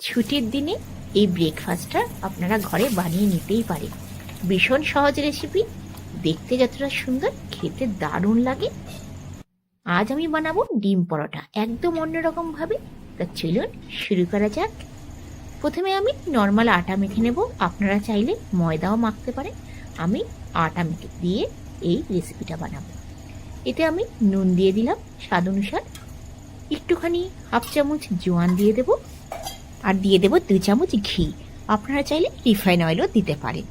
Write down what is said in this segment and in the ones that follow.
ছুটির দিনে এই ব্রেকফাস্টটা আপনারা ঘরে বানিয়ে নিতেই পারেন। ভীষণ সহজ রেসিপি, দেখতে যতটা সুন্দর খেতে দারুণ লাগে। আজ আমি বানাবো ডিম পরোটা একদম অন্যরকম ভাবে। তা চলুন শুরু করা যাক। প্রথমে আমি নর্মাল আটা মেখে নেব, আপনারা চাইলে ময়দাও মাখতে পারেন। আমি আটা মেখে দিয়ে এই রেসিপিটা বানাবো। এতে আমি নুন দিয়ে দিলাম স্বাদ অনুসার, একটুখানি হাফ চামচ জোয়ান দিয়ে দেবো, আর দিয়ে দেবো 2 চামচ ঘি। আপনারা চাইলে রিফাইন অয়েলও দিতে পারেন।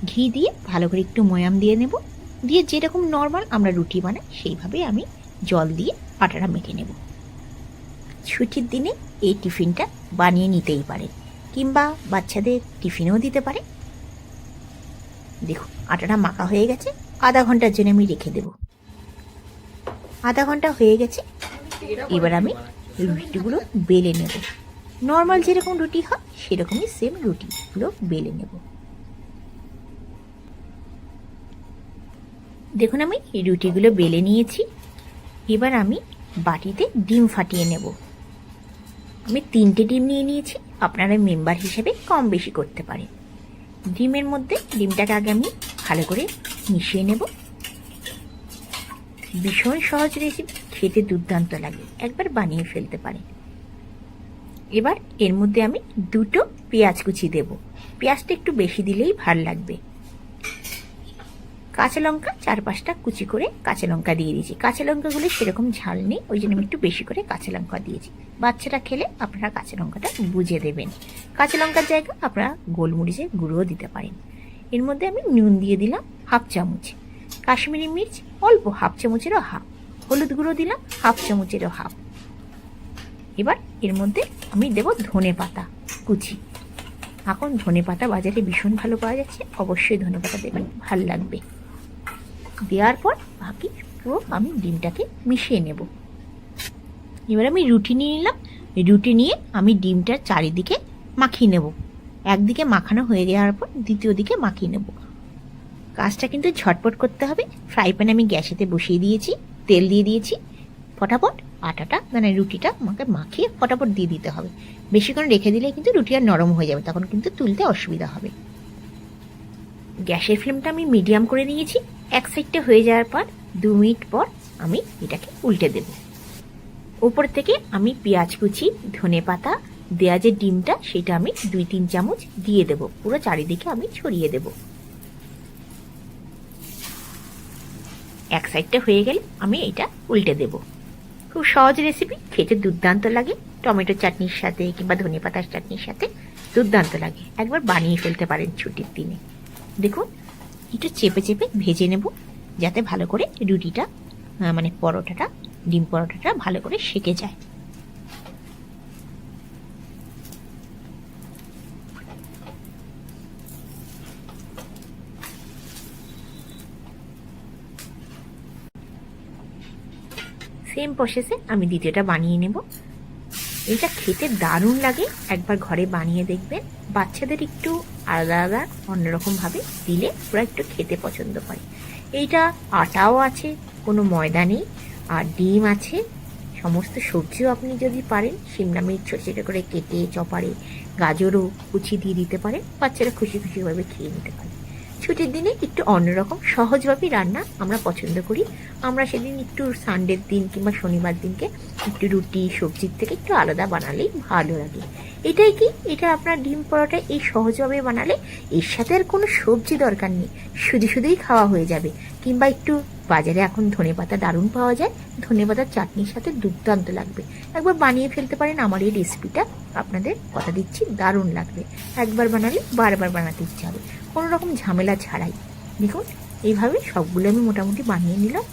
ঘি দিয়ে ভালো করে একটু ময়াম দিয়ে নেব, দিয়ে যেরকম নর্মাল আমরা রুটি বানাই সেইভাবে আমি জল দিয়ে আটাটা মেখে নেব। ছুটির দিনে এই টিফিনটা বানিয়ে নিতেই পারেন, কিংবা বাচ্চাদের টিফিনেও দিতে পারে। দেখুন আটাটা মাখা হয়ে গেছে, আধা ঘন্টার জন্য আমি রেখে দেব। আধা ঘন্টা হয়ে গেছে, এবার আমি রুটিগুলো বেলে নেব। নর্মাল যেরকম রুটি হয় সেরকমই সেম রুটিগুলো বেলে নেব। দেখুন আমি রুটিগুলো বেলে নিয়েছি। এবার আমি বাটিতে ডিম ফাটিয়ে নেব। আমি 3টে ডিম নিয়ে নিয়েছি, আপনারা মেম্বার হিসেবে কম বেশি করতে পারেন। ডিমের মধ্যে ডিমটাকে আগে আমি ভালো করে মিশিয়ে নেব। ভীষণ সহজ রেসিপি, খেতে দুর্দান্ত লাগে, একবার বানিয়ে ফেলতে পারেন। এবার এর মধ্যে আমি 2টো পেঁয়াজ কুচি দেব। পেঁয়াজটা একটু বেশি দিলেই ভালো লাগবে। কাঁচা লঙ্কা 4-5টা কুচি করে কাঁচা লঙ্কা দিয়ে দিয়েছি। কাঁচা লঙ্কাগুলো সেরকম ঝাল নেই, ওই জন্য আমি একটু বেশি করে কাঁচা লঙ্কা দিয়েছি। বাচ্চারা খেলে আপনারা কাঁচা লঙ্কাটা বুঝে দেবেন। কাঁচা লঙ্কার জায়গায় আপনারা গোলমরিচের গুঁড়োও দিতে পারেন। এর মধ্যে আমি নুন দিয়ে দিলাম হাফ চামচ, কাশ্মীরি মির্চ অল্প হাফ চামচেরও হাফ, হলুদ গুঁড়ো দিলাম হাফ চামচেরও হাফ। এবার এর মধ্যে আমি দেব ধনে পাতা কুচি। এখন ধনে পাতা বাজারে ভীষণ ভালো পাওয়া যাচ্ছে, অবশ্যই ধনে পাতা দেবেন, ভালো লাগবে। দেওয়ার পর বাকি পুরো আমি ডিমটাকে মিশিয়ে নেব। এবার আমি রুটি নিয়ে নিলাম। রুটি নিয়ে আমি ডিমটার চারিদিকে মাখিয়ে নেব। একদিকে মাখানো হয়ে যাওয়ার পর দ্বিতীয় দিকে মাখিয়ে নেব। কাজটা কিন্তু ঝটপট করতে হবে। ফ্রাই প্যান আমি গ্যাসেতে বসিয়ে দিয়েছি, তেল দিয়ে দিয়েছি। ফটাফট আটাটা মানে রুটিটা আমাকে মাখিয়ে ফটাফট দিয়ে দিতে হবে। বেশিক্ষণ রেখে দিলে কিন্তু রুটি আর নরম হয়ে যাবে, তখন কিন্তু তুলতে অসুবিধা হবে। গ্যাসের ফ্লেমটা আমি মিডিয়াম করে নিয়েছি। এক সাইডটা হয়ে যাওয়ার পর 2 মিনিট পর আমি এটাকে উল্টে দেব। উপর থেকে আমি পেঁয়াজ কুচি, ধনে পাতা দেওয়া যে ডিমটা সেটা আমি 2-3 চামচ দিয়ে দেব। পুরো চারিদিকে আমি ছড়িয়ে দেব। এক সাইডটা হয়ে গেলে আমি এটা উল্টে দেব। খুব সহজ রেসিপি, খেতে দুর্দান্ত লাগে। টমেটো চাটনির সাথে কিংবা ধনে পাতার চাটনির সাথে দুর্দান্ত লাগে, একবার বানিয়ে ফেলতে পারেন ছুটির দিনে। দেখুন একটু চেপে চেপে ভেজে নেব, যাতে ভালো করে রুটিটা মানে পরোটাটা, ডিম পরোটাটা ভালো করে সেঁকে যায়। সেম প্রসেসে আমি দ্বিতীয়টা বানিয়ে নেব। এটা খেতে দারুণ লাগে, একবার ঘরে বানিয়ে দেখবেন। বাচ্চাদের একটু আলাদা আলাদা অন্যরকমভাবে দিলে ওরা একটু খেতে পছন্দ করে। এইটা আটাও আছে, কোনো ময়দা নেই, আর ডিম আছে। সমস্ত সবজিও আপনি যদি পারেন শিমলা মির্চ ছোটো ছোটো করে কেটে চপারে, গাজরও কুচি দিয়ে দিতে পারেন। বাচ্চারা খুশি খুশিভাবে খেয়ে নিতে পারে। ছুটির দিনে একটু অন্যরকম সহজভাবেই রান্না আমরা পছন্দ করি। আমরা সেদিন একটু সানডের দিন কিংবা শনিবার দিনকে একটু রুটি সবজির থেকে একটু আলাদা বানালেই ভালো লাগে। এটাই কি, এটা আপনার ডিম পরোটা এই সহজভাবে বানালে এর সাথে আর কোনো সবজি দরকার নেই, শুধু শুধুই খাওয়া হয়ে যাবে। কিংবা একটু বাজারে এখন ধনেপাতা দারুণ পাওয়া যায়, ধনেপাতার চাটনির সাথে দুর্দান্ত লাগবে। একবার বানিয়ে ফেলতে পারেন। আমার এই রেসিপিটা আপনাদের কথা দিচ্ছি দারুণ লাগবে। একবার বানালে বারবার বানাতে ইচ্ছে হবে, কোনো রকম ঝামেলা ছাড়াই। দেখুন এইভাবে সবগুলো আমি মোটামুটি বানিয়ে নিলাম।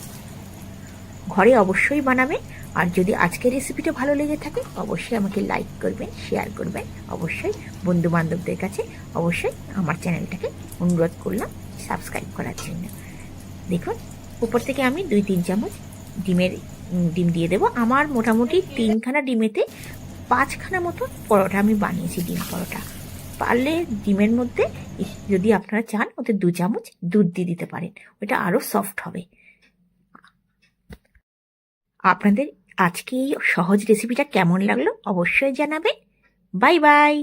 ঘরে অবশ্যই বানাবেন। আর যদি আজকের রেসিপিটা ভালো লেগে থাকে অবশ্যই আমাকে লাইক করবেন, শেয়ার করবেন। অবশ্যই বন্ধু বান্ধবদের কাছে অবশ্যই আমার চ্যানেলটাকে অনুরোধ করলাম সাবস্ক্রাইব করার জন্য। দেখুন উপর থেকে আমি 2-3 চামচ ডিম দিয়ে দেবো। আমার মোটামুটি 3খানা ডিমেতে 5খানা মতো পরোটা আমি বানিয়েছি, ডিম পরোটা। পারলে ডিমের মধ্যে যদি আপনারা চান ওতে 2 চামচ দুধ দিয়ে দিতে পারেন, ওটা আরও সফট হবে। আপনাদের আজকে এই সহজ রেসিপিটা কেমন লাগলো অবশ্যই জানাবেন। Bye bye.